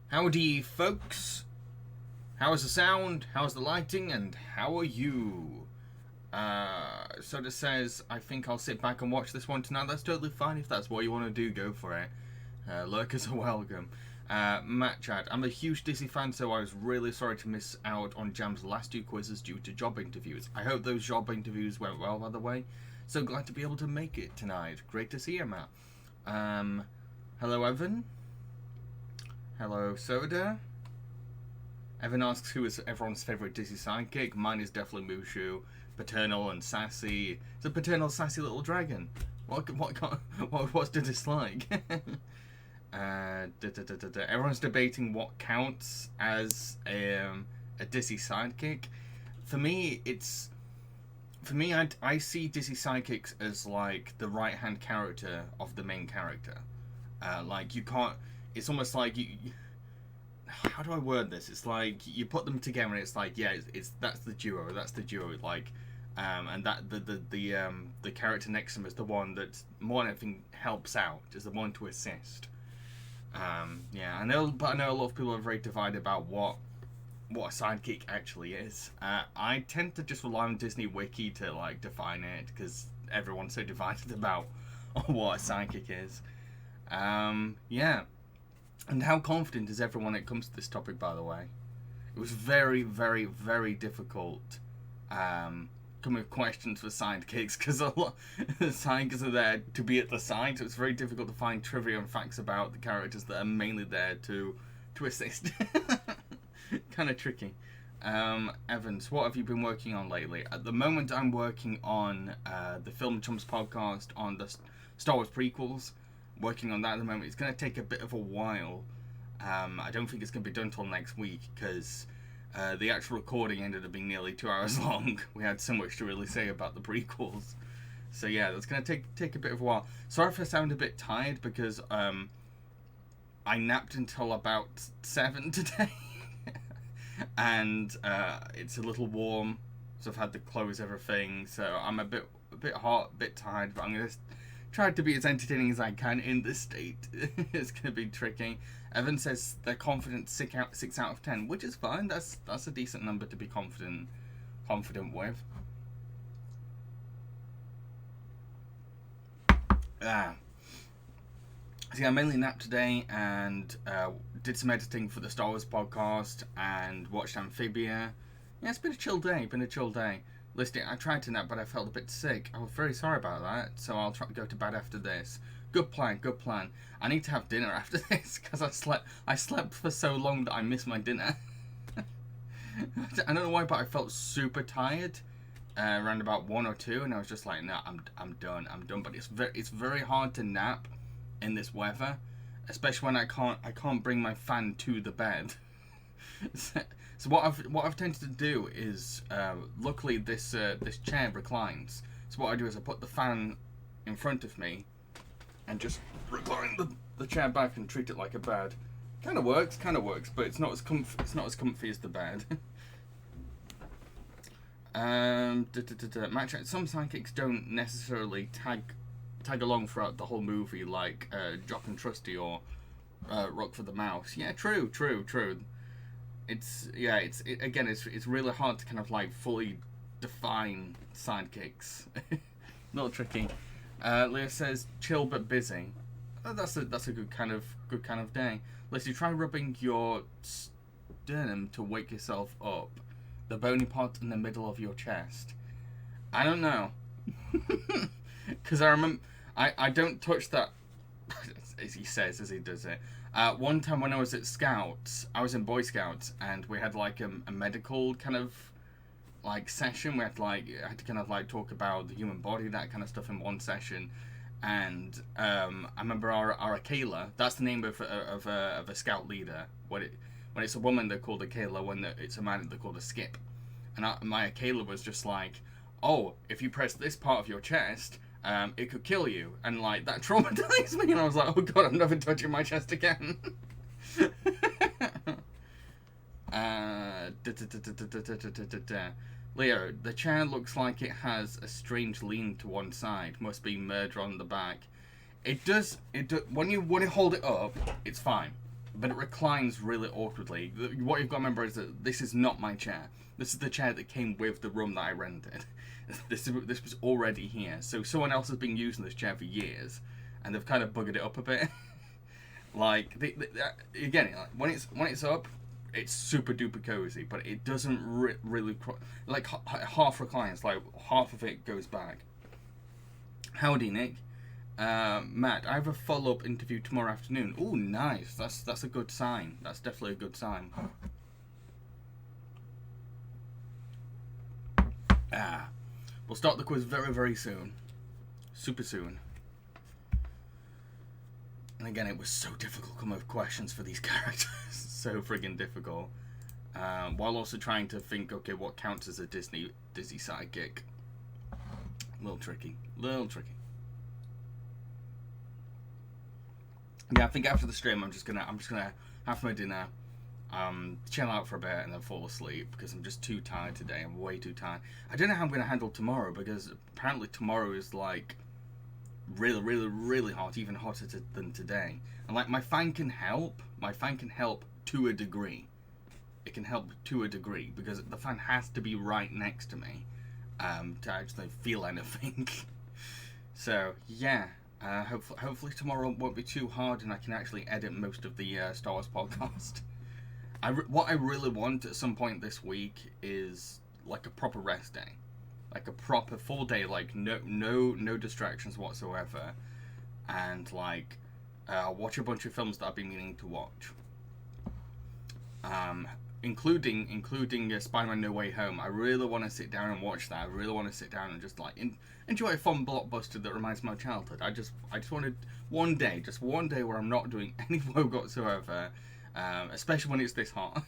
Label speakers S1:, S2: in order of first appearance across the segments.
S1: Howdy, folks. How is the sound? How's the lighting? And how are you? Soda says, I think I'll sit back and watch this one tonight. That's totally fine. If that's what you want to do, go for it. Lurkers are welcome. Matt Chat, I'm a huge Disney fan, so I was really sorry to miss out on Jam's last two quizzes due to job interviews. I hope those job interviews went well, by the way. So glad to be able to make it tonight. Great to see you, Matt. Hello, Evan. Hello, Soda. Evan asks who is everyone's favourite Disney sidekick. Mine is definitely Mushu. Paternal and sassy. It's a paternal, sassy little dragon. What's to dislike? Everyone's debating what counts as a Disney sidekick. For me, I see Disney sidekicks as like the right-hand character of the main character. Like you can't. It's almost like you. How do I word this? It's like you put them together, and it's like it's that's the duo. That's the duo. Like, and that the character next to him is the one that more than anything helps out. Is the one to assist. I know a lot of people are very divided about what a sidekick actually is. I tend to just rely on Disney Wiki to like define it because everyone's so divided about what a sidekick is. And how confident is everyone when it comes to this topic, by the way? It was very, very, very difficult coming with questions for sidekicks because a lot the sidekicks are there to be at the side, so it's very difficult to find trivia and facts about the characters that are mainly there to assist. Kind of tricky. Evans, what have you been working on lately? At the moment, I'm working on the Film Chums podcast on the Star Wars prequels. Working on that at the moment. It's going to take a bit of a while. I don't think it's going to be done till next week because the actual recording ended up being nearly 2 hours long. We had so much to really say about the prequels. So yeah, that's going to take a bit of a while. Sorry if I sound a bit tired because I napped until about 7 today. And it's a little warm, so I've had to close everything. So I'm a bit hot, a bit tired, but I'm going to try to be as entertaining as I can in this state. It's going to be tricky. Evan says they're confident 6 out of 10, which is fine. That's a decent number to be confident with. So I mainly napped today and did some editing for the Star Wars podcast and watched Amphibia. Yeah, it's been a chill day. Listening, I tried to nap, but I felt a bit sick. I was very sorry about that, so I'll try to go to bed after this. Good plan. I need to have dinner after this because I slept for so long that I missed my dinner. I don't know why, but I felt super tired around about 1 or 2, and I was just like, no, I'm done. But it's very hard to nap in this weather, especially when I can't bring my fan to the bed. So what I've tended to do is, luckily this chair reclines. So what I do is I put the fan in front of me, and just recline the chair back and treat it like a bed. Kind of works, but it's not as comfy as the bed. Match. Some sidekicks don't necessarily tag along throughout the whole movie, like Jock and Trusty or Rock for the Mouse. Yeah, true. It's really hard to kind of like fully define sidekicks. A little tricky. Leah says chill but busy. That's a good kind of day. Let's you try rubbing your sternum to wake yourself up. The bony part in the middle of your chest. I don't know. Because I remember I don't touch that as he says as he does it. One time when I was at Scouts, I was in Boy Scouts, and we had like a medical kind of like session. I had to kind of like talk about the human body, that kind of stuff in one session. And I remember our Akela. That's the name of a Scout leader. When it's a woman, they're called Akela. When it's a man, they're called a Skip. And my Akela was just like, oh, if you press this part of your chest, it could kill you, and like that traumatized me, and I was like, oh god, I'm never touching my chest again. Leo, the chair looks like it has a strange lean to one side. Must be murder on the back. It does. When you hold it up, it's fine, but it reclines really awkwardly. What you've got to remember is that this is not my chair. This is the chair that came with the room that I rented. This was already here. So someone else has been using this chair for years, and they've kind of buggered it up a bit. Like, again, when it's up, it's super duper cozy, but it doesn't really like half reclines. Like half of it goes back. Howdy, Nick. Matt, I have a follow-up interview tomorrow afternoon. Oh, nice. That's a good sign. That's definitely a good sign. We'll start the quiz very, very soon. Super soon. And again, it was so difficult to come up with questions for these characters. So friggin' difficult. While also trying to think, okay, what counts as a Disney sidekick? A little tricky. Yeah, I think after the stream, I'm just gonna have my dinner, chill out for a bit, and then fall asleep because I'm just too tired today. I'm way too tired. I don't know how I'm gonna handle tomorrow because apparently tomorrow is like really, really, really hot, even hotter than today. And like my fan can help. My fan can help to a degree. It can help to a degree because the fan has to be right next to me to actually feel anything. So yeah. Hopefully tomorrow won't be too hard and I can actually edit most of the Star Wars podcast. What I really want at some point this week is like a proper rest day. Like a proper full day, like no distractions whatsoever. And like watch a bunch of films that I've been meaning to watch. Including Spider-Man No Way Home. I really want to sit down and watch that. I really want to sit down and just like enjoy a fun blockbuster that reminds me of my childhood. I just wanted one day where I'm not doing any work whatsoever, especially when it's this hot.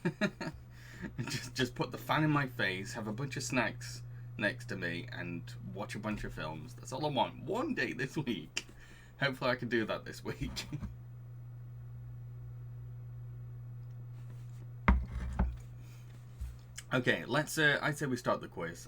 S1: just put the fan in my face, have a bunch of snacks next to me, and watch a bunch of films. That's all I want. One day this week. Hopefully I can do that this week. Okay, let's. I say we start the quiz.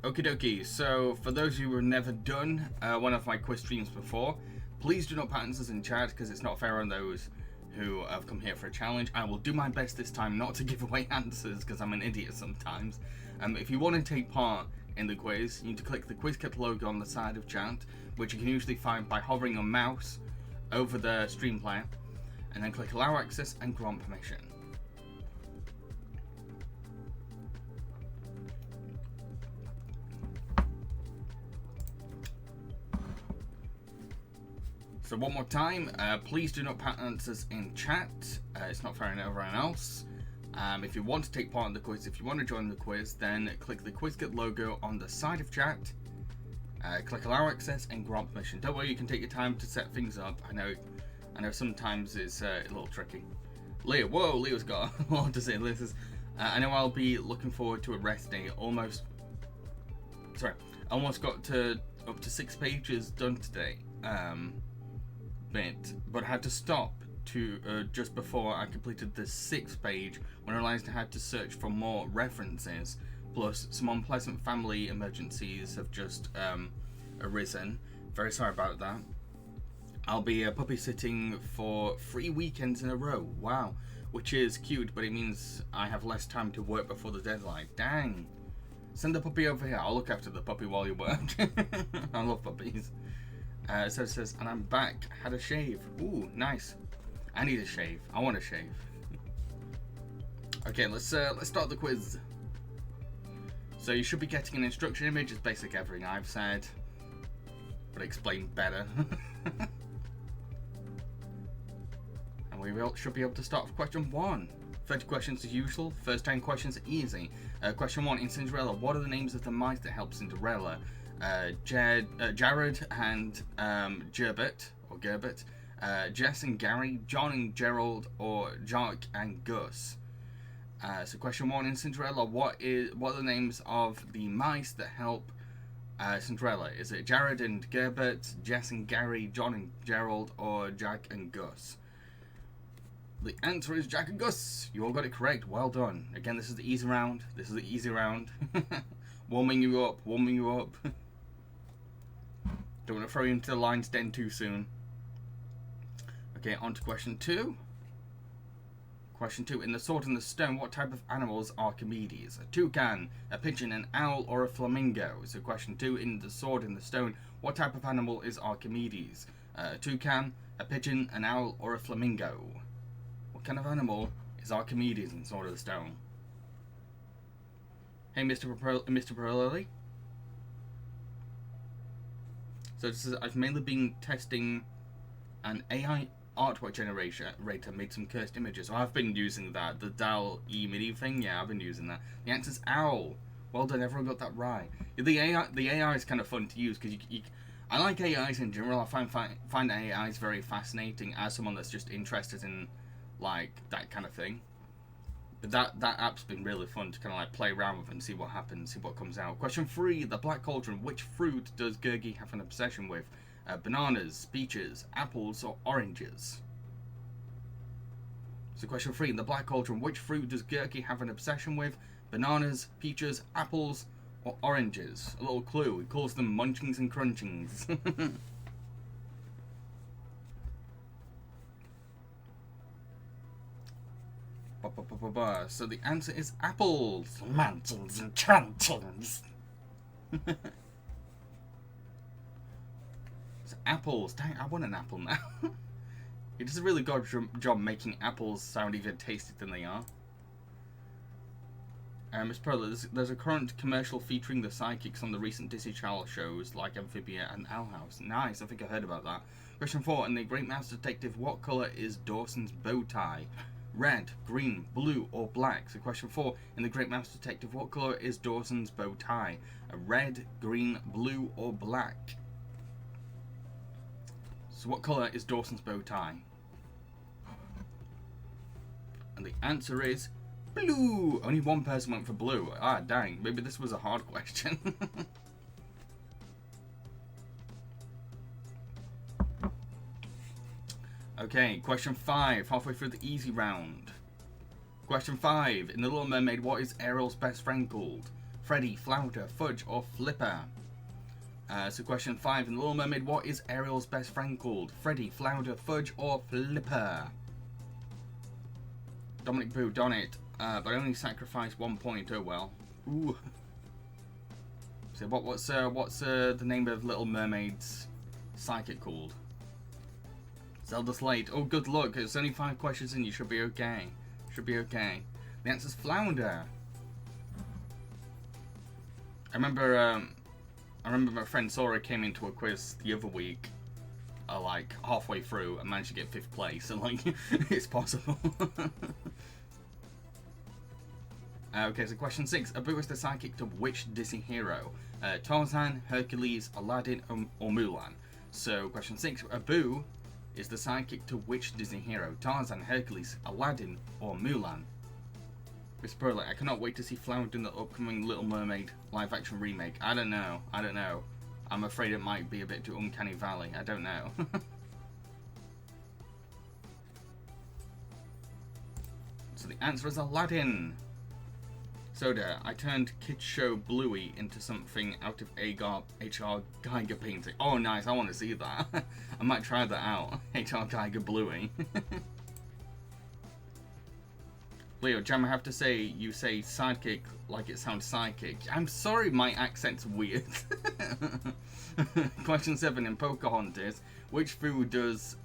S1: Okie dokie. So, for those of you who have never done one of my quiz streams before, please do not patent us in chat because it's not fair on those who have come here for a challenge. I will do my best this time not to give away answers because I'm an idiot sometimes. If you want to take part in the quiz, you need to click the QuizKit logo on the side of chat, which you can usually find by hovering your mouse over the stream player, and then click allow access and grant permission. So one more time, please do not patent us in chat. It's not fair on everyone else. If you want to take part in the quiz, if you want to join the quiz, then click the QuizKit logo on the side of chat, click allow access and grant permission. Don't worry, you can take your time to set things up. I know sometimes it's a little tricky. Leo's got a lot to say. I know I'll be looking forward to a rest day. Almost got up to 6 pages done today. But I had to stop to just before I completed the 6th page when I realized I had to search for more references. Plus, some unpleasant family emergencies have just arisen. Very sorry about that. I'll be puppy sitting for 3 weekends in a row. Wow, which is cute, but it means I have less time to work before the deadline. Dang. Send the puppy over here. I'll look after the puppy while you work. I love puppies. So it says, and I'm back. Had a shave. Ooh, nice. I need a shave. I want a shave. Okay, let's start the quiz. So you should be getting an instruction image. It's basic everything I've said, but explained better. And we should be able to start with question 1. 30 questions as usual. First 10 questions are easy. Question 1, in Cinderella, what are the names of the mice that help Cinderella? Jared and Gerbert, Jess and Gary, John and Gerald, or Jack and Gus. So question 1, in Cinderella, what are the names of the mice that help Cinderella? Is it Jared and Gerbert, Jess and Gary, John and Gerald, or Jack and Gus? The answer is Jack and Gus. You all got it correct. Well done. Again, this is the easy round. Warming you up, warming you up. Don't want to throw you into the lion's den too soon. Okay, on to question 2. Question 2. In The Sword and the Stone, what type of animals are Archimedes? A toucan, a pigeon, an owl, or a flamingo? So question 2. In The Sword and the Stone, what type of animal is Archimedes? A toucan, a pigeon, an owl, or a flamingo? What kind of animal is Archimedes in Sword of the Stone? Hey, Mr. Perlilli. So this is, I've mainly been testing an AI artwork generator, made some cursed images. So I've been using that, the DAL-E MIDI thing. Yeah, I've been using that. The answer's owl. Well done, everyone got that right. The AI is kind of fun to use because I like AIs in general. I find AIs very fascinating as someone that's just interested in like that kind of thing. But that app's been really fun to kind of like play around with and see what happens, see what comes out. Question 3, the Black Cauldron. Which fruit does Gurgi have an obsession with? Bananas, peaches, apples, or oranges? So question 3, in the Black Cauldron, which fruit does Gurgi have an obsession with? Bananas, peaches, apples, or oranges? A little clue, he calls them munchings and crunchings. So the answer is apples. Munchings and crunchings. So apples. Dang, I want an apple now. It does a really good job making apples sound even tastier than they are. Ms. Perla, there's a current commercial featuring the Sidekicks on the recent Disney Channel shows like Amphibia and Owl House. Nice, I think I heard about that. Question 4, in The Great Mouse Detective, what colour is Dawson's bow tie? Red, green, blue, or black? So question 4, in The Great Mouse Detective, what colour is Dawson's bow tie? A red, green, blue, or black? So what colour is Dawson's bow tie? And the answer is blue! Only one person went for blue. Ah, dang. Maybe this was a hard question. Okay, question 5. Halfway through the easy round. Question 5. In The Little Mermaid, what is Ariel's best friend called? Freddy, Flounder, Fudge, or Flipper? So question 5. In The Little Mermaid, what is Ariel's best friend called? Freddy, Flounder, Fudge, or Flipper? Dominic Boo, don it. But I only sacrificed 1 point. Oh well. Ooh. So what's the name of Little Mermaid's psychic called? Zelda Slate. Oh, good luck. It's only 5 questions in. You should be okay. Should be okay. The answer's Flounder. I remember my friend Sora came into a quiz the other week, like halfway through, and managed to get 5th place. And like, it's possible. Okay, so question 6. Abu is the sidekick to which Disney hero? Tarzan, Hercules, Aladdin, or Mulan? So question 6. Abu is the sidekick to which Disney hero? Tarzan, Hercules, Aladdin, or Mulan? Miss Perla, I cannot wait to see Flounder in the upcoming Little Mermaid live-action remake. I don't know. I'm afraid it might be a bit too Uncanny Valley. I don't know. So the answer is Aladdin. Soda, I turned Kids Show Bluey into something out of H.R. Geiger painting. Oh, nice. I want to see that. I might try that out. H.R. Geiger Bluey. Leo, Jam, I have to say, you say sidekick like it sounds psychic. I'm sorry, my accent's weird. Question 7. In Pocahontas, which food does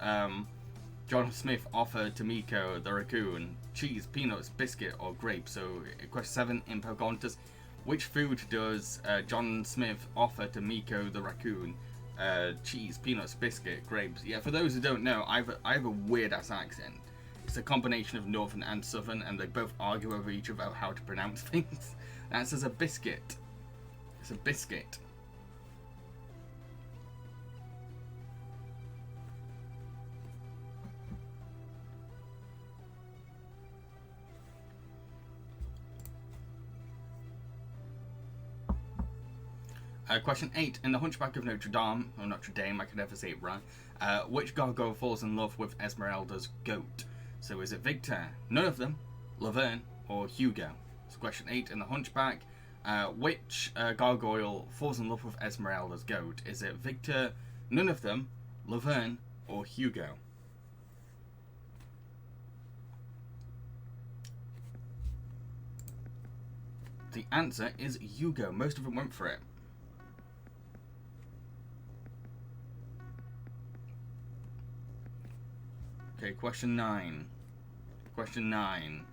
S1: John Smith offer to Miko the raccoon? Cheese, peanuts, biscuit, or grape? So, question 7. In Pocahontas, which food does John Smith offer to Miko the raccoon? Cheese, peanuts, biscuit, grapes. Yeah, for those who don't know, I have a weird-ass accent. It's a combination of northern and southern, and they both argue over each other about how to pronounce things. That says a biscuit. It's a biscuit. Question 8. In The Hunchback of Notre Dame, or Notre Dame, I can never say it right, which gargoyle falls in love with Esmeralda's goat? So is it Victor, none of them, Laverne, or Hugo? So question 8. In The Hunchback, Which gargoyle falls in love with Esmeralda's goat? Is it Victor, none of them, Laverne, or Hugo? The answer is Hugo. Most of them went for it. Okay, question 9. Question 9.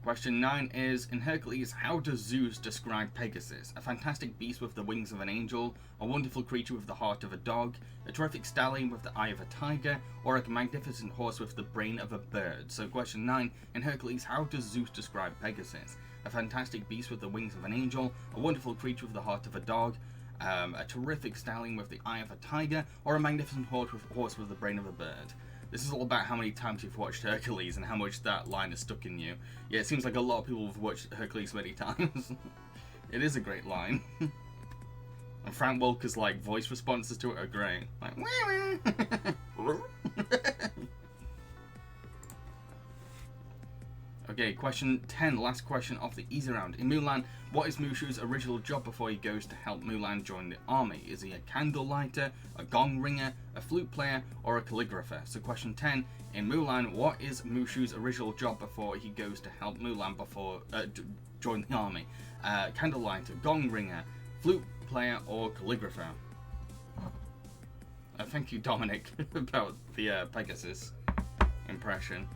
S1: Question 9 is, in Hercules, how does Zeus describe Pegasus? A fantastic beast with the wings of an angel, a wonderful creature with the heart of a dog, a terrific stallion with the eye of a tiger, or a magnificent horse with the brain of a bird? So question 9, in Hercules, how does Zeus describe Pegasus? A fantastic beast with the wings of an angel, a wonderful creature with the heart of a dog, a terrific stallion with the eye of a tiger, or a magnificent horse with the brain of a bird? This is all about how many times you've watched Hercules and how much that line is stuck in you. Yeah, it seems like a lot of people have watched Hercules many times. It is a great line. And Frank Welker's like voice responses to it are great. Like, okay, question 10, last question of the easy round. In Mulan, what is Mushu's original job before he goes to help Mulan join the army? Is he a candle lighter, a gong ringer, a flute player, or a calligrapher? So question 10, in Mulan, what is Mushu's original job before he goes to help Mulan join the army? Candle lighter, gong ringer, flute player, or calligrapher? Thank you, Dominic, about the Pegasus impression.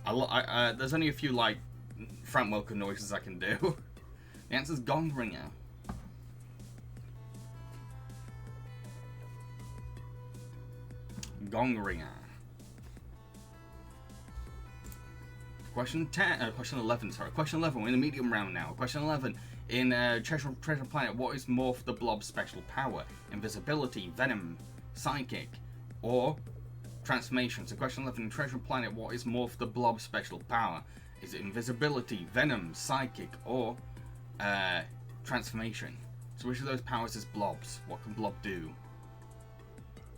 S1: There's only a few like Frank Welker noises I can do. The answer's gong ringer. Gong ringer. Question 11. Sorry, question 11. We're in the medium round now. Question 11. In Treasure Planet, what is Morph the Blob's special power? Invisibility, venom, psychic, or transformation? So question 11, in Treasure Planet, what is Morph the Blob's special power? Is it invisibility, venom, psychic, or transformation? So which of those powers is Blob's? What can Blob do?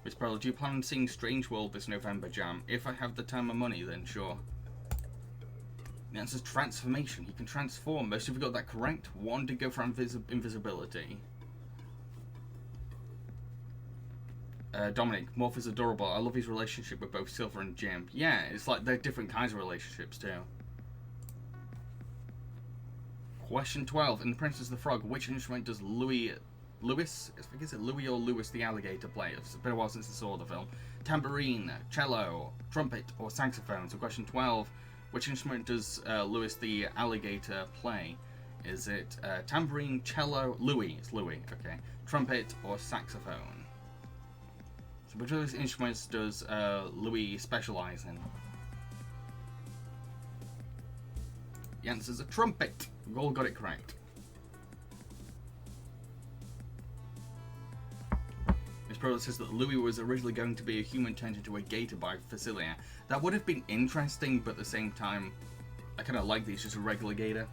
S1: Miss Pearl, do you plan on seeing Strange World this November, Jam? If I have the time and money, then sure. The answer is transformation. He can transform. Most of you got that correct. One did go for invisibility. Dominic, Morph is adorable. I love his relationship with both Silver and Jim. Yeah, it's like they're different kinds of relationships too. Question 12. In The Princess and the Frog, which instrument does Louis, I think is it Louis or Louis the alligator play? It's been a while since I saw the film. Tambourine, cello, trumpet, or saxophone? So question 12. Which instrument does Louis the alligator play? Is it tambourine, cello, Louis? It's Louis, okay. Trumpet, or saxophone? So which of those instruments does Louis specialize in? The answer is a trumpet. We've all got it correct. Miss Pro says that Louis was originally going to be a human turned into a gator by Facilia. That would have been interesting, but at the same time, I kind of like that he's just a regular gator.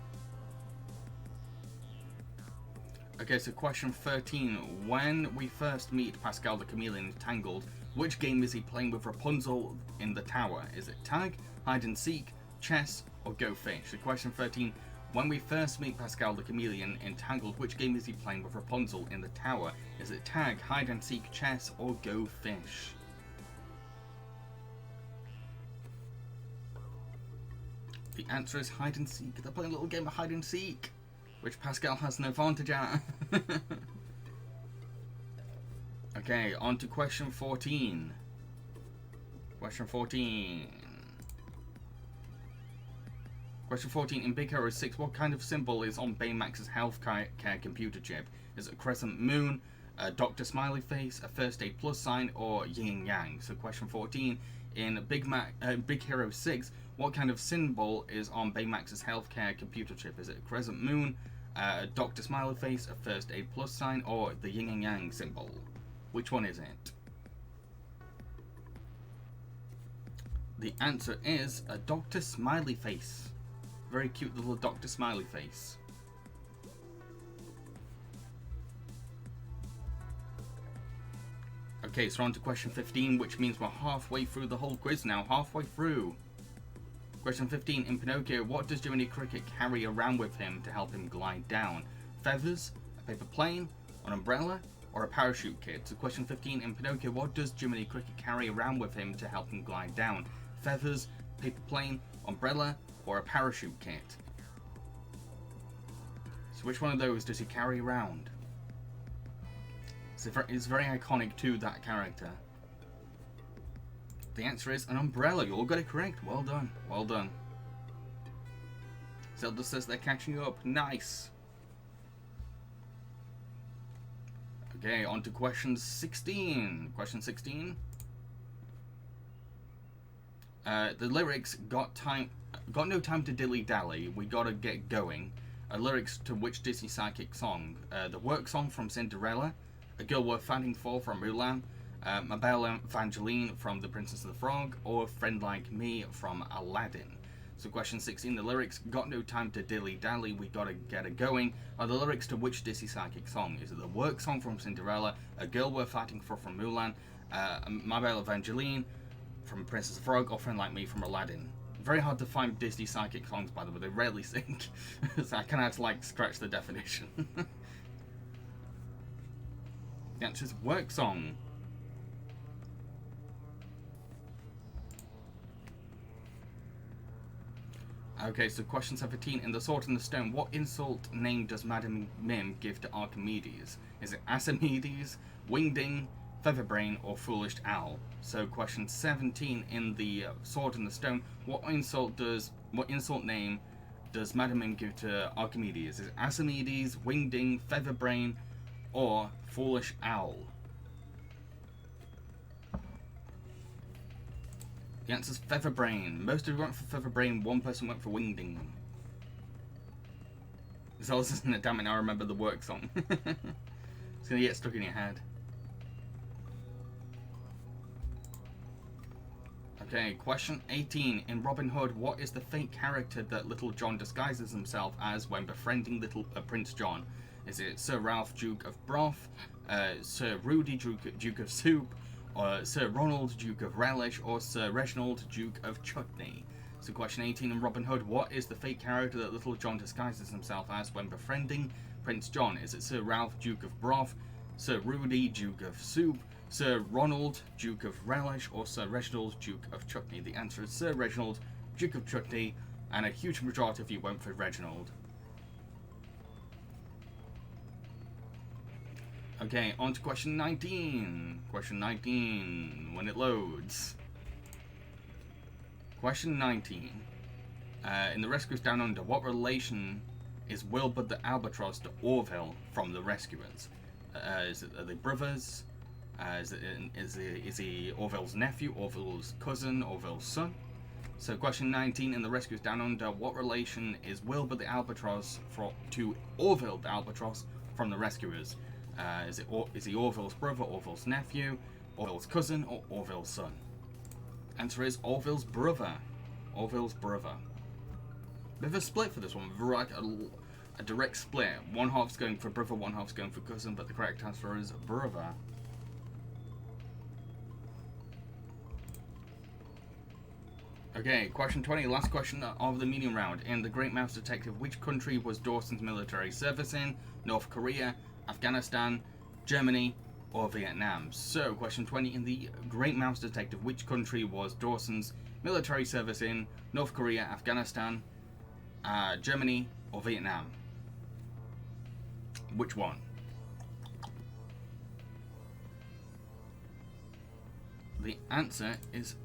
S1: Okay, so question 13. When we first meet Pascal the Chameleon in Tangled, which game is he playing with Rapunzel in the tower? Is it tag, hide and seek, chess, or go fish? So question 13. When we first meet Pascal the Chameleon in Tangled, which game is he playing with Rapunzel in the tower? Is it tag, hide and seek, chess, or go fish? The answer is hide and seek. They're playing a little game of hide and seek, which Pascal has no advantage at. Okay, on to question 14. Question 14. Question 14. In Big Hero 6, what kind of symbol is on Baymax's healthcare computer chip? Is it a crescent moon, a Dr. Smiley face, a first aid plus sign, or yin and yang? So question 14. In Big Hero 6, what kind of symbol is on Baymax's healthcare computer chip? Is it a crescent moon, a Dr. Smiley face, a first aid plus sign, or the yin and yang symbol? Which one is it? The answer is a Dr. Smiley face. Very cute little Dr. Smiley face. Okay, so on to question 15, which means we're halfway through the whole quiz now. Halfway through. Question 15. In Pinocchio, what does Jiminy Cricket carry around with him to help him glide down? Feathers, a paper plane, an umbrella, or a parachute kit? So question 15. In Pinocchio, what does Jiminy Cricket carry around with him to help him glide down? Feathers, paper plane, umbrella, or a parachute kit? So which one of those does he carry around? It's very iconic to that character. The answer is an umbrella. You all got it correct. Well done. Well done. Zelda says they're catching up. Nice. Okay, on to question 16. Question 16. The lyrics got no time to dilly-dally. We gotta get going. Lyrics to which Disney Sidekick song? The work song from Cinderella. A Girl Worth Fighting For from Mulan. My Belle Evangeline from The Princess and the Frog. Or Friend Like Me from Aladdin. So question 16, the lyrics got no time to dilly-dally, we gotta get it going, are the lyrics to which Disney Sidekick song? Is it the work song from Cinderella, A Girl Worth Fighting For from Mulan, My Belle Evangeline from Princess and the Frog, or Friend Like Me from Aladdin? Very hard to find Disney Sidekick songs, by the way, they rarely sing, so I kind of had to like scratch the definition. The answer is work song. Okay, so question 17. In The Sword and the Stone, what insult name does Madam Mim give to Archimedes? Is it Asimides, Wingding, Featherbrain, or Foolish Owl? So question 17. In The Sword and the Stone, what insult name does Madam Mim give to Archimedes? Is it Asimides, Wingding, Featherbrain, or Foolish Owl? The answer is Featherbrain. Most of you went for Featherbrain, one person went for Wingding. So isn't it? Damn it, now I remember the work song. It's gonna get stuck in your head. Okay, question 18. In Robin Hood, what is the fake character that Little John disguises himself as when befriending Prince John? Is it Sir Ralph, Duke of Broth, Sir Rudy, Duke of Soup, Sir Ronald, Duke of Relish, or Sir Reginald, Duke of Chutney? So question 18, in Robin Hood, what is the fake character that Little John disguises himself as when befriending Prince John? Is it Sir Ralph, Duke of Broth, Sir Rudy, Duke of Soup, Sir Ronald, Duke of Relish, or Sir Reginald, Duke of Chutney? The answer is Sir Reginald, Duke of Chutney, and a huge majority of you went for Reginald. Okay, on to question 19. Question 19, when it loads. Question 19. In The Rescuers Down Under, what relation is Wilbur the Albatross to Orville from The Rescuers? Are they brothers? Is he Orville's nephew, Orville's cousin, Orville's son? So question 19, in The Rescuers Down Under, what relation is Wilbur the Albatross to Orville the Albatross from The Rescuers? Is he Orville's brother, Orville's nephew, Orville's cousin, or Orville's son? Answer is Orville's brother. Orville's brother. Bit of a split for this one. A direct split. One half's going for brother, one half's going for cousin, but the correct answer is brother. Okay, question 20, last question of the medium round. In The Great Mouse Detective, which country was Dawson's military service in? North Korea, Afghanistan, Germany, or Vietnam? So, question 20, in The Great Mouse Detective, which country was Dawson's military service in? North Korea, Afghanistan, Germany, or Vietnam? Which one? The answer is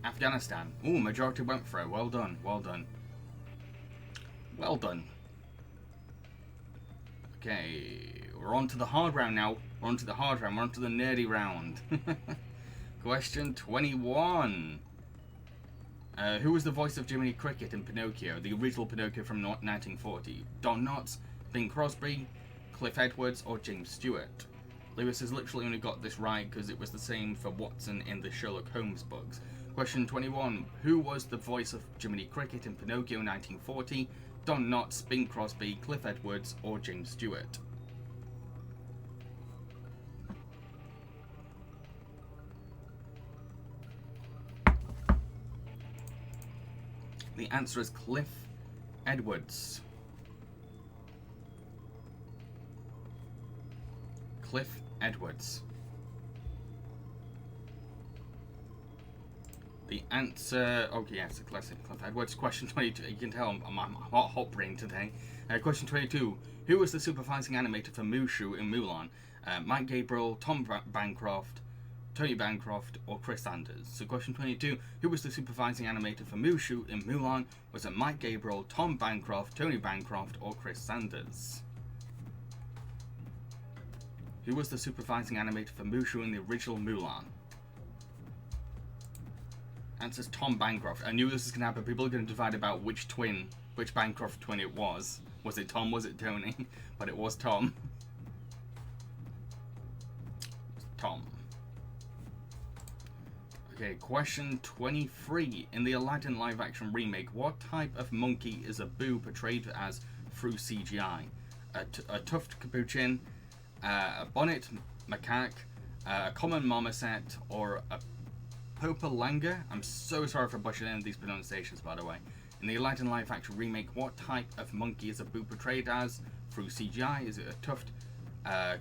S1: Afghanistan. Ooh, majority went for it. Well done, well done. Well done. Okay, we're on to the hard round now. We're on to the hard round. We're on to the nerdy round. Question 21. Who was the voice of Jiminy Cricket in Pinocchio, the original Pinocchio from 1940? Don Knotts, Bing Crosby, Cliff Edwards, or James Stewart? Lewis has literally only got this right because it was the same for Watson in the Sherlock Holmes books. Question 21. Who was the voice of Jiminy Cricket in Pinocchio 1940? Don Knotts, Bing Crosby, Cliff Edwards, or James Stewart? The answer is Cliff Edwards. Cliff Edwards. The answer... Okay, yes, the classic Cliff Edwards. Question 22. You can tell I'm hot brain today. Question 22. Who was the supervising animator for Mushu in Mulan? Mike Gabriel, Tom Bancroft, Tony Bancroft, or Chris Sanders? So question 22. Who was the supervising animator for Mushu in Mulan? Was it Mike Gabriel, Tom Bancroft, Tony Bancroft, or Chris Sanders? Who was the supervising animator for Mushu in the original Mulan? Answer's Tom Bancroft. I knew this was going to happen. People are going to divide about which Bancroft twin it was. Was it Tom? Was it Tony? But it was Tom. Tom. Okay, question 23. In the Aladdin live-action remake, what type of monkey is Abu portrayed as through CGI? A tuft capuchin, a bonnet macaque, a common marmoset, or a Popalanga? I'm so sorry for butchering any of these pronunciations, by the way. In the Aladdin live-action remake, what type of monkey is Abu portrayed as through CGI? Is it a tuft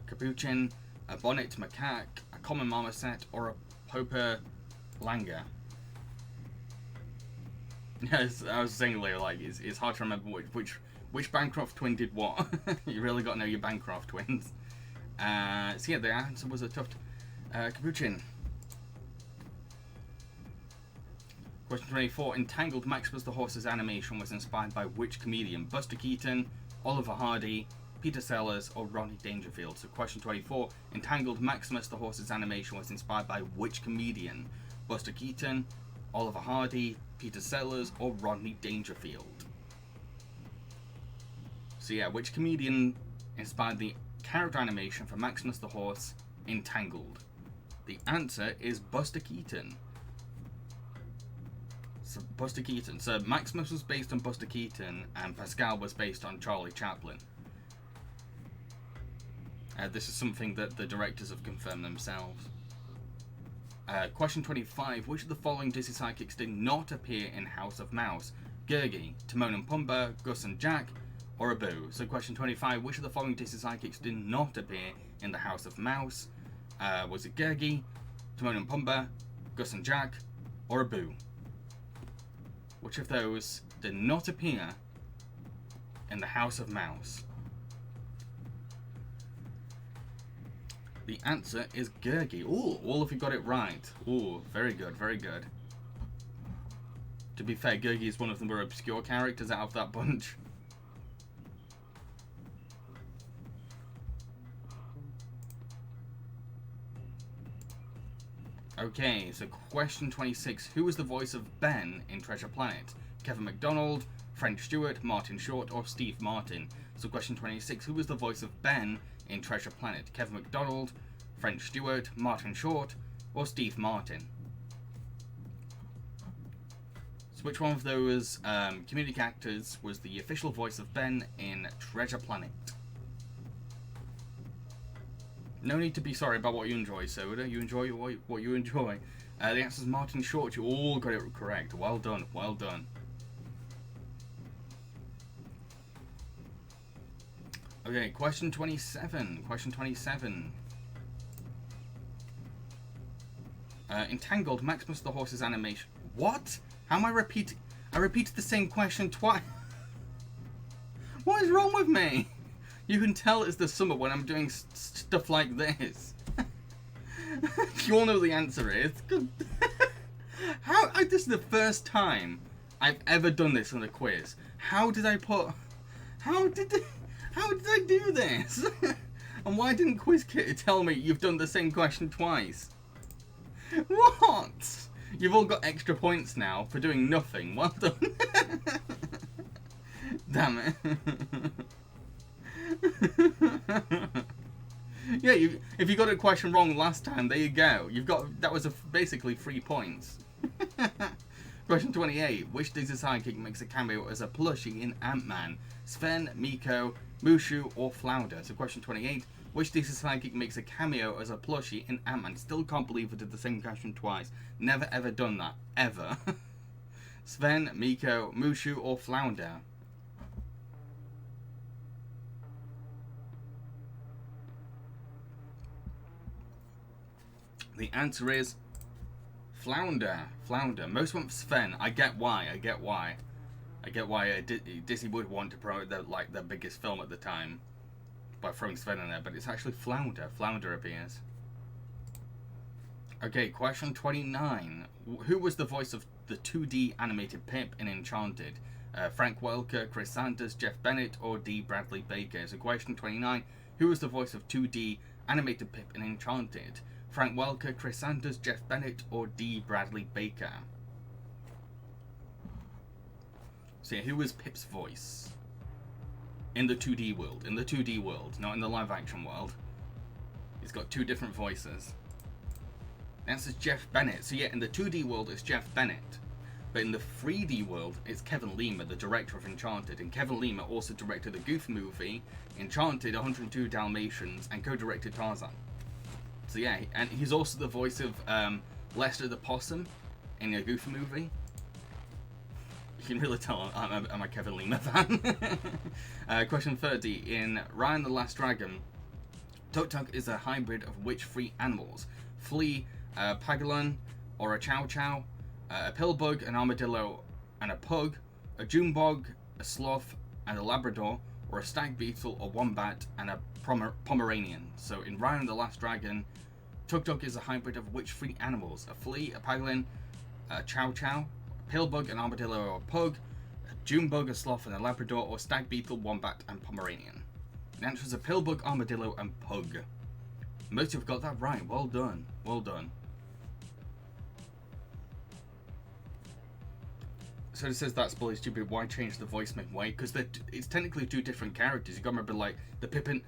S1: capuchin, a bonnet macaque, a common marmoset, or a Popalanga? Yes, I was saying earlier, like, it's hard to remember which Bancroft twin did what. You really got to know your Bancroft twins. So yeah, the answer was a tuft capuchin. Question 24. Entangled Maximus the Horse's animation was inspired by which comedian? Buster Keaton, Oliver Hardy, Peter Sellers, or Rodney Dangerfield? So question 24. Entangled Maximus the Horse's animation was inspired by which comedian? Buster Keaton, Oliver Hardy, Peter Sellers, or Rodney Dangerfield? So yeah, which comedian inspired the character animation for Maximus the Horse, Entangled? The answer is Buster Keaton. So Buster Keaton. So Maximus was based on Buster Keaton, and Pascal was based on Charlie Chaplin. This is something that the directors have confirmed themselves. Question 25. Which of the following Disney sidekicks did not appear in House of Mouse? Gurgi, Timon and Pumbaa, Gus and Jack, or Abu? So question 25. Which of the following Disney sidekicks did not appear in the House of Mouse? Was it Gurgi, Timon and Pumbaa, Gus and Jack, or Abu? Which of those did not appear in the House of Mouse? The answer is Gurgi. Ooh, all of you got it right. Ooh, very good, very good. To be fair, Gurgi is one of the more obscure characters out of that bunch. Okay, so question 26. Who was the voice of Ben in Treasure Planet? Kevin McDonald, French Stewart, Martin Short, or Steve Martin? So question 26. Who was the voice of Ben in Treasure Planet? Kevin McDonald, French Stewart, Martin Short, or Steve Martin? So which one of those comedic actors was the official voice of Ben in Treasure Planet? No need to be sorry about what you enjoy, Soda. You enjoy what you enjoy. The answer is Martin Short. You all got it correct. Well done. Well done. Okay, question 27. Question 27. Entangled Maximus the Horse's animation. What? How am I repeating? I repeated the same question twice. What is wrong with me? You can tell it's the summer when I'm doing stuff like this. You all know the answer is. This is the first time I've ever done this on a quiz. How did I do this? And why didn't Quiz Kitty tell me you've done the same question twice? What? You've all got extra points now for doing nothing. Well done. Damn it. Yeah, if you got a question wrong last time, there you go. That was basically 3 points. Question 28. Which Disney sidekick makes a cameo as a plushie in Ant-Man? Sven, Miko, Mushu, or Flounder? So question 28. Which Disney sidekick makes a cameo as a plushie in Ant-Man? Still can't believe I did the same question twice. Never ever done that. Ever. Sven, Miko, Mushu, or Flounder? The answer is Flounder. Flounder. Most went for Sven. I get why. I get why Disney would want to promote the biggest film at the time by throwing Sven in there, but it's actually Flounder. Flounder appears. Okay, question 29. Who was the voice of the 2D animated Pip in Enchanted? Frank Welker, Chris Sanders, Jeff Bennett, or D. Bradley Baker? So question 29. Who was the voice of 2D animated Pip in Enchanted? Frank Welker, Chris Sanders, Jeff Bennett, or D. Bradley Baker? So yeah, who was Pip's voice in the 2D world? In the 2D world, not in the live action world. He's got two different voices. The answer is Jeff Bennett. So yeah, in the 2D world, it's Jeff Bennett. But in the 3D world, it's Kevin Lima, the director of Enchanted. And Kevin Lima also directed the Goof movie, Enchanted, 102 Dalmatians, and co-directed Tarzan. So yeah, and he's also the voice of Lester the Possum in the Goof movie. You can really tell I'm a Kevin Lima fan. Question 30. In Ryan the Last Dragon, Tuk Tuk is a hybrid of which three animals? Flea, Paglan, or a Chow Chow? A Pillbug, an Armadillo, and a Pug? A Junebug, a Sloth, and a Labrador? Or a Stag Beetle, a Wombat, and a Pomeranian? So in Ryan the Last Dragon, Tuk Tuk is a hybrid of which three animals? A Flea, a Paglan, a Chow Chow? Pillbug, an Armadillo, or a Pug? A Junebug, a Sloth, and a Labrador? Or Stag Beetle, Wombat, and Pomeranian? The answer is a Pillbug, Armadillo, and Pug. Most of you have got that right. Well done. Well done. So it says that's bully stupid. Why change the voice way? Because it's technically two different characters. You got to remember, like the Pip in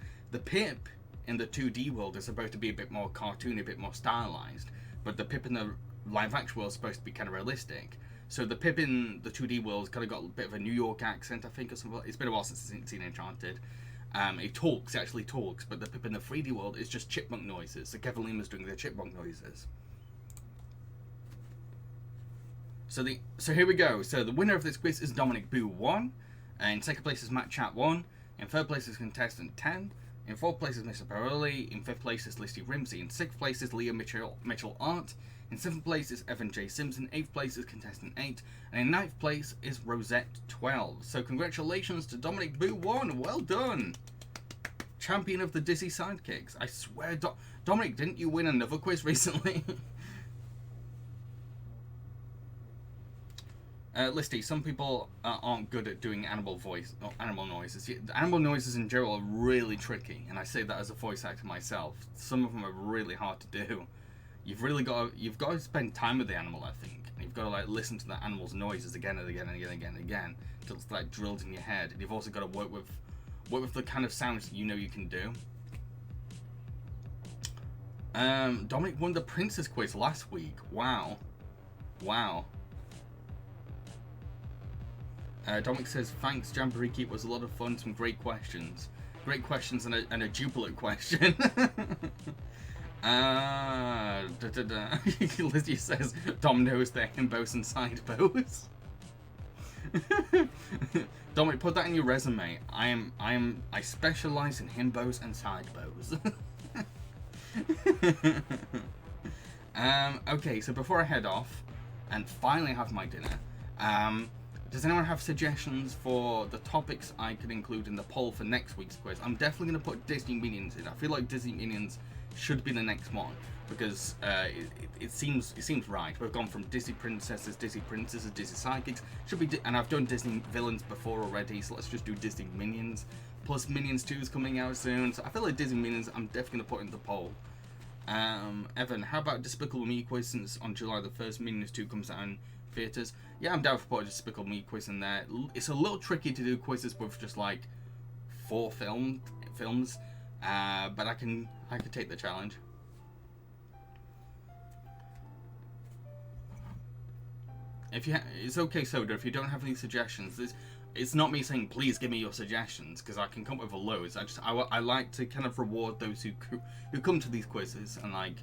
S1: the 2D world is supposed to be a bit more cartoony, a bit more stylized, but the Pip in the live action world is supposed to be kind of realistic. So the Pip in the 2D world kind of got a bit of a New York accent, I think, or something. It's been a while since I've seen Enchanted. He actually talks, but the Pip in the 3D world is just chipmunk noises. So Kevin Lima's doing the chipmunk noises. So here we go. So the winner of this quiz is Dominic Boo 1. In second place is Matt Chat 1. In third place is contestant 10. In fourth place is Mr. Pirelli. In fifth place is Listy Rimsey. In sixth place is Leah Mitchell Art. In seventh place is Evan J. Simpson. Eighth place is contestant 8. And in ninth place is Rosette 12. So congratulations to Dominic Boo 1. Well done. Champion of the Dizzy Sidekicks. I swear, Dominic, didn't you win another quiz recently? Listy, some people aren't good at doing animal noises. Animal noises in general are really tricky, and I say that as a voice actor myself. Some of them are really hard to do. You've got to spend time with the animal, I think. And you've got to like listen to the animal's noises again and again and again and again and again until it's like drilled in your head. And you've also got to work with the kind of sounds you know you can do. Dominic won the Princess quiz last week. Wow. Dominic says, thanks, Jambareeqi. It was a lot of fun, some great questions. Great questions and a duplicate question. Lizzie says, Dom knows their himbos and side bows. Dominic, put that in your resume. I specialize in himbos and side bows. Okay, so before I head off and finally have my dinner, does anyone have suggestions for the topics I could include in the poll for next week's quiz? I'm definitely going to put Disney Minions in. I feel like Disney Minions should be the next one because it seems right. We've gone from Disney Princesses, Disney Sidekicks. And I've done Disney Villains before already, so let's just do Disney Minions. Plus Minions 2 is coming out soon, so I feel like Disney Minions I'm definitely going to put in the poll. Evan, how about Despicable Me quiz since on July the 1st Minions 2 comes out in theaters? Yeah, I'm down for putting a Despicable Me quiz in there. It's a little tricky to do quizzes with just like 4 films, but I can take the challenge. It's okay, Soda, if you don't have any suggestions. It's not me saying please give me your suggestions because I can come up with loads. I like to kind of reward those who come to these quizzes, and like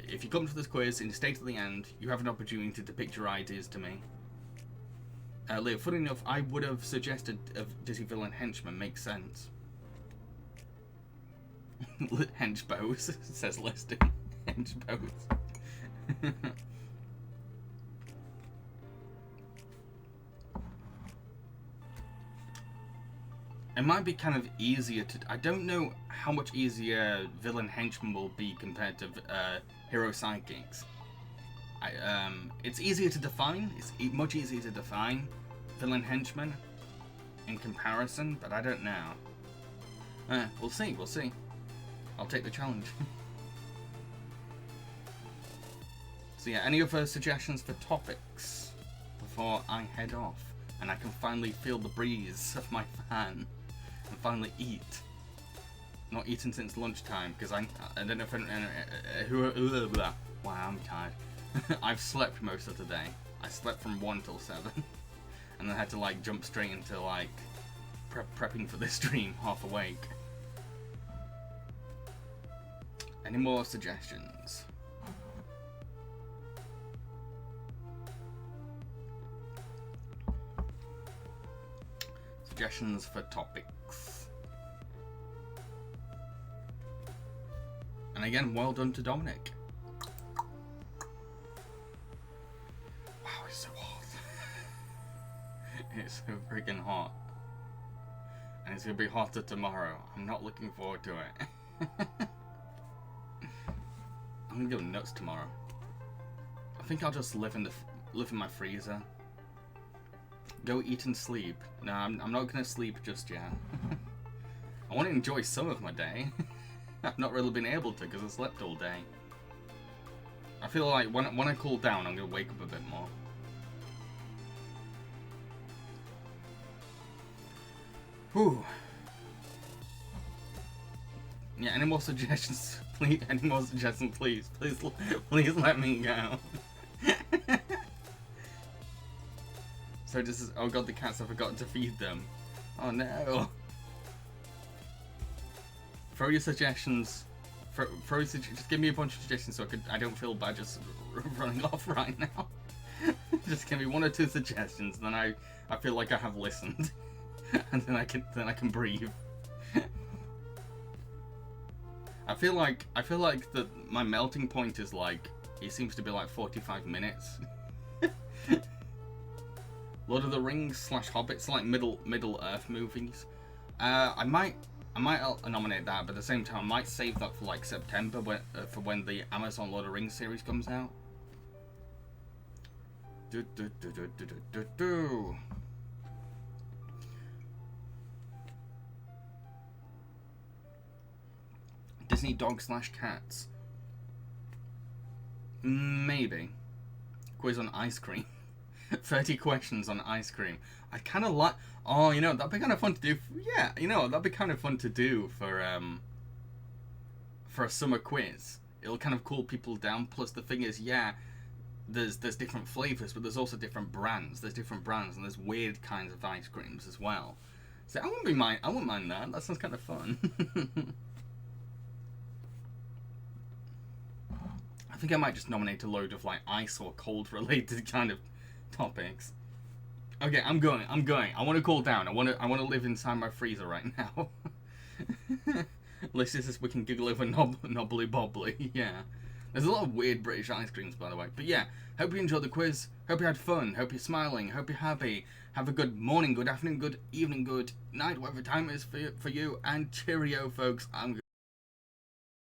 S1: if you come to this quiz and you stay to the end, you have an opportunity to depict your ideas to me. Leo, funny enough, I would have suggested a Disney villain henchman. Makes sense. Hench bows, says Leslie. Hench bows. It might be kind of easier to... I don't know how much easier villain henchman will be compared to hero sidekicks. It's easier to define. It's much easier to define villain henchman in comparison, but I don't know. We'll see. We'll see. I'll take the challenge. So yeah, any other suggestions for topics before I head off and I can finally feel the breeze of my fan and finally eat? Not eaten since lunchtime because I don't know if wow, I'm tired. I've slept most of the day. I slept from 1 till 7 and then I had to like jump straight into like prepping for this stream, half awake. Any more suggestions? Suggestions for topics. And again, well done to Dominic. Wow, it's so hot. It's so freaking hot. And it's gonna be hotter tomorrow. I'm not looking forward to it. I'm gonna go nuts tomorrow. I think I'll just live in my freezer. Go eat and sleep. No, I'm not gonna sleep just yet. I want to enjoy some of my day. I've not really been able to because I slept all day. I feel like when I cool down, I'm gonna wake up a bit more. Whew. Yeah, any more suggestions? Please, any more suggestions, please. Please let me go. So this is, oh god, the cats, I forgot to feed them. Oh no. Throw your suggestions. Just give me a bunch of suggestions so I don't feel bad just running off right now. Just give me 1 or 2 suggestions, then I feel like I have listened. And then I can breathe. I feel like my melting point is like, it seems to be like 45 minutes. Lord of the Rings / Hobbits, like Middle Earth movies. I might nominate that, but at the same time I might save that for like September for when the Amazon Lord of the Rings series comes out. Disney dog / cats. Maybe. Quiz on ice cream. 30 questions on ice cream. I kind of like... Oh, you know, that'd be kind of fun to do. Yeah, you know, that'd be kind of fun to do for a summer quiz. It'll kind of cool people down. Plus, the thing is, yeah, there's different flavors, but there's also different brands. There's different brands, and there's weird kinds of ice creams as well. So I wouldn't mind that. That sounds kind of fun. I think I might just nominate a load of like ice or cold related kind of topics. Okay, I'm going. I want to cool down. I want to live inside my freezer right now. This is we can giggle over knobbly bobbly. Yeah. There's a lot of weird British ice creams, by the way. But yeah, hope you enjoyed the quiz. Hope you had fun. Hope you're smiling. Hope you're happy. Have a good morning, good afternoon, good evening, good night, whatever time it is for you. And cheerio, folks. I'm